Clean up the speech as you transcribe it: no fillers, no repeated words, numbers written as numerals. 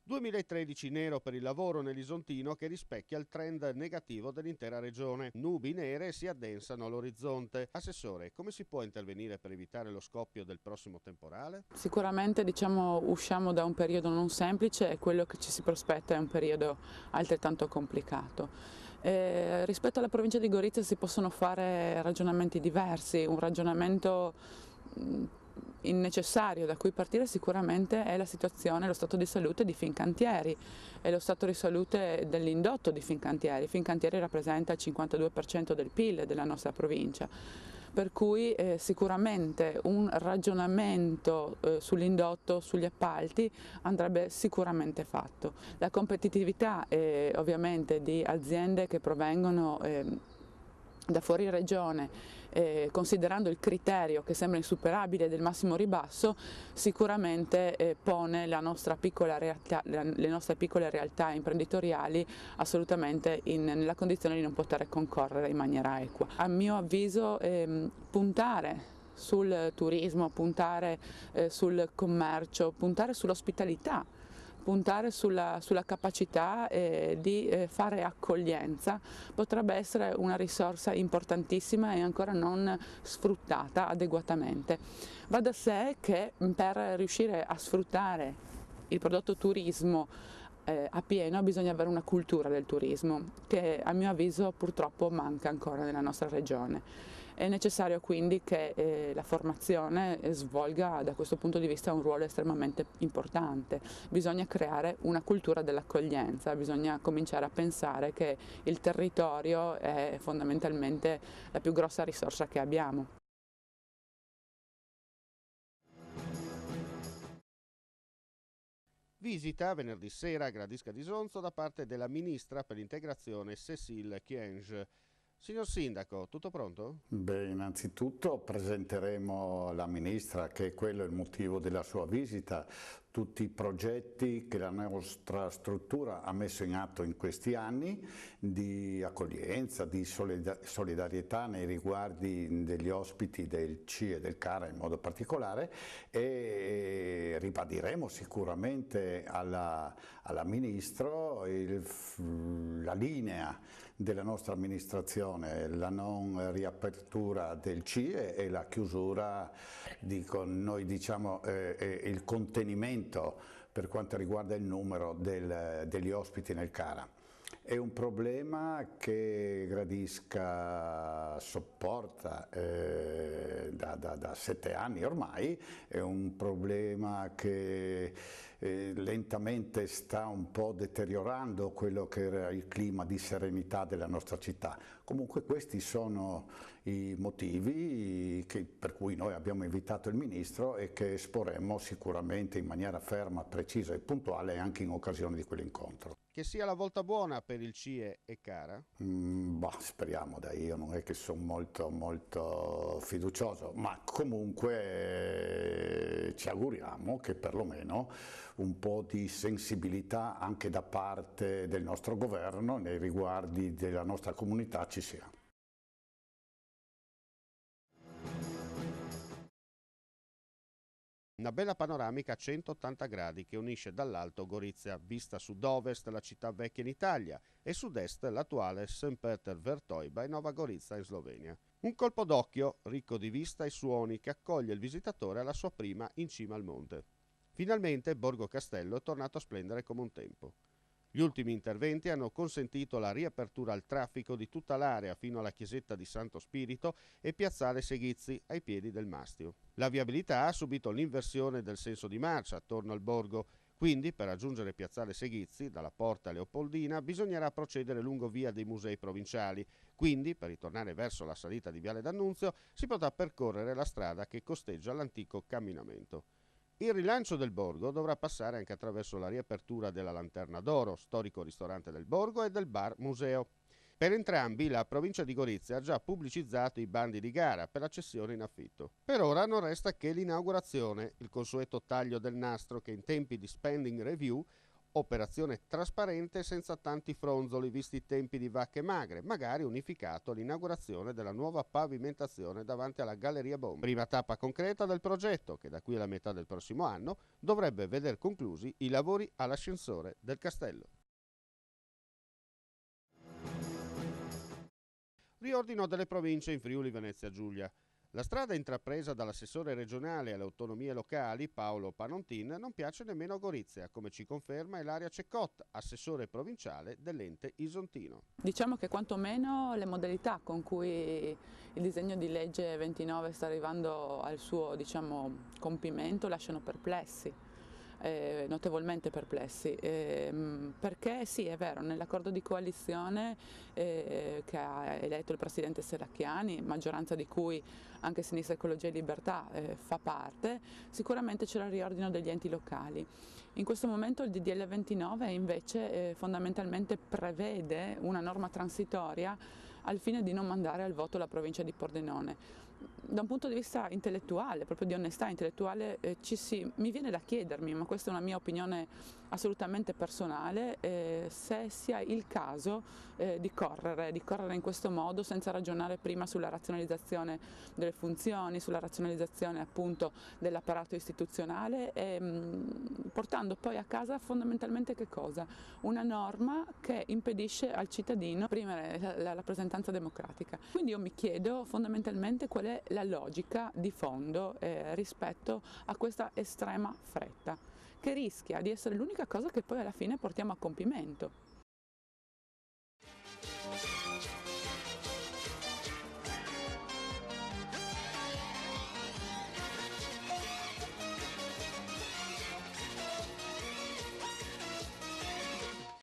2013 nero per il lavoro nell'Isontino che rispecchia il trend negativo dell'intera regione. Nubi nere si addensano all'orizzonte. Assessore, come si può intervenire per evitare lo scoppio del prossimo temporale? Sicuramente usciamo da un periodo non semplice e quello che ci si prospetta è un periodo altrettanto complicato. Rispetto alla provincia di Gorizia si possono fare ragionamenti diversi, un ragionamento necessario da cui partire sicuramente è la situazione, lo stato di salute di Fincantieri e lo stato di salute dell'indotto di Fincantieri. Fincantieri rappresenta il 52% del PIL della nostra provincia, per cui sicuramente un ragionamento sull'indotto, sugli appalti andrebbe sicuramente fatto. La competitività ovviamente di aziende che provengono da fuori regione, considerando il criterio che sembra insuperabile del massimo ribasso, sicuramente pone la nostra piccola realtà, le nostre piccole realtà imprenditoriali assolutamente nella condizione di non poter concorrere in maniera equa. A mio avviso puntare sul turismo, puntare sul commercio, puntare sull'ospitalità, puntare sulla capacità di fare accoglienza potrebbe essere una risorsa importantissima e ancora non sfruttata adeguatamente. Va da sé che per riuscire a sfruttare il prodotto turismo a pieno bisogna avere una cultura del turismo che a mio avviso purtroppo manca ancora nella nostra regione. È necessario quindi che la formazione svolga da questo punto di vista un ruolo estremamente importante. Bisogna creare una cultura dell'accoglienza, bisogna cominciare a pensare che il territorio è fondamentalmente la più grossa risorsa che abbiamo. Visita venerdì sera a Gradisca di Sonzo da parte della ministra per l'integrazione Cécile Kyenge. Signor Sindaco, tutto pronto? Beh, innanzitutto presenteremo alla Ministra, che è quello il motivo della sua visita, tutti i progetti che la nostra struttura ha messo in atto in questi anni di accoglienza, di solidarietà nei riguardi degli ospiti del CIE e del CARA in modo particolare, e ribadiremo sicuramente alla Ministro la linea della nostra amministrazione, la non riapertura del CIE e la chiusura, noi diciamo il contenimento per quanto riguarda il numero degli ospiti nel CARA. È un problema che Gradisca sopporta da 7 anni ormai, è un problema che lentamente sta un po' deteriorando quello che era il clima di serenità della nostra città. Comunque questi sono i motivi per cui noi abbiamo invitato il Ministro e che esporremo sicuramente in maniera ferma, precisa e puntuale anche in occasione di quell'incontro. Che sia la volta buona per il CIE e CARA? Speriamo, dai, io non è che sono molto fiducioso, ma comunque ci auguriamo che perlomeno un po' di sensibilità anche da parte del nostro governo nei riguardi della nostra comunità ci sia. Una bella panoramica a 180 gradi che unisce dall'alto Gorizia, vista sud-ovest la città vecchia in Italia e sud-est l'attuale St. Peter Vertojba e Nova Gorica in Slovenia. Un colpo d'occhio ricco di vista e suoni che accoglie il visitatore alla sua prima in cima al monte. Finalmente Borgo Castello è tornato a splendere come un tempo. Gli ultimi interventi hanno consentito la riapertura al traffico di tutta l'area fino alla chiesetta di Santo Spirito e piazzale Seghizzi ai piedi del Mastio. La viabilità ha subito l'inversione del senso di marcia attorno al borgo, quindi per raggiungere piazzale Seghizzi dalla porta Leopoldina bisognerà procedere lungo via dei musei provinciali, quindi per ritornare verso la salita di Viale D'Annunzio si potrà percorrere la strada che costeggia l'antico camminamento. Il rilancio del borgo dovrà passare anche attraverso la riapertura della Lanterna d'Oro, storico ristorante del borgo, e del bar museo. Per entrambi la provincia di Gorizia ha già pubblicizzato i bandi di gara per la cessione in affitto. Per ora non resta che l'inaugurazione, il consueto taglio del nastro che in tempi di spending review Operazione trasparente senza tanti fronzoli, visti i tempi di vacche magre, magari unificato all'inaugurazione della nuova pavimentazione davanti alla Galleria Bomba. Prima tappa concreta del progetto, che da qui alla metà del prossimo anno dovrebbe veder conclusi i lavori all'ascensore del castello. Riordino delle province in Friuli Venezia Giulia. La strada intrapresa dall'assessore regionale alle autonomie locali Paolo Panontin non piace nemmeno a Gorizia, come ci conferma Ilaria Ceccot, assessore provinciale dell'ente isontino. Diciamo che quantomeno le modalità con cui il disegno di legge 29 sta arrivando al suo compimento lasciano perplessi. Notevolmente perplessi, perché sì, è vero, nell'accordo di coalizione che ha eletto il presidente Serracchiani, maggioranza di cui anche Sinistra Ecologia e Libertà fa parte, sicuramente c'è il riordino degli enti locali. In questo momento il DDL 29 invece fondamentalmente prevede una norma transitoria al fine di non mandare al voto la provincia di Pordenone. Da un punto di vista intellettuale, proprio di onestà intellettuale, mi viene da chiedermi, ma questa è una mia opinione assolutamente personale, se sia il caso di correre in questo modo senza ragionare prima sulla razionalizzazione delle funzioni, sulla razionalizzazione appunto dell'apparato istituzionale e portando poi a casa fondamentalmente che cosa? Una norma che impedisce al cittadino di esprimere la rappresentanza democratica. Quindi io mi chiedo fondamentalmente qual è la logica di fondo rispetto a questa estrema fretta, che rischia di essere l'unica cosa che poi alla fine portiamo a compimento.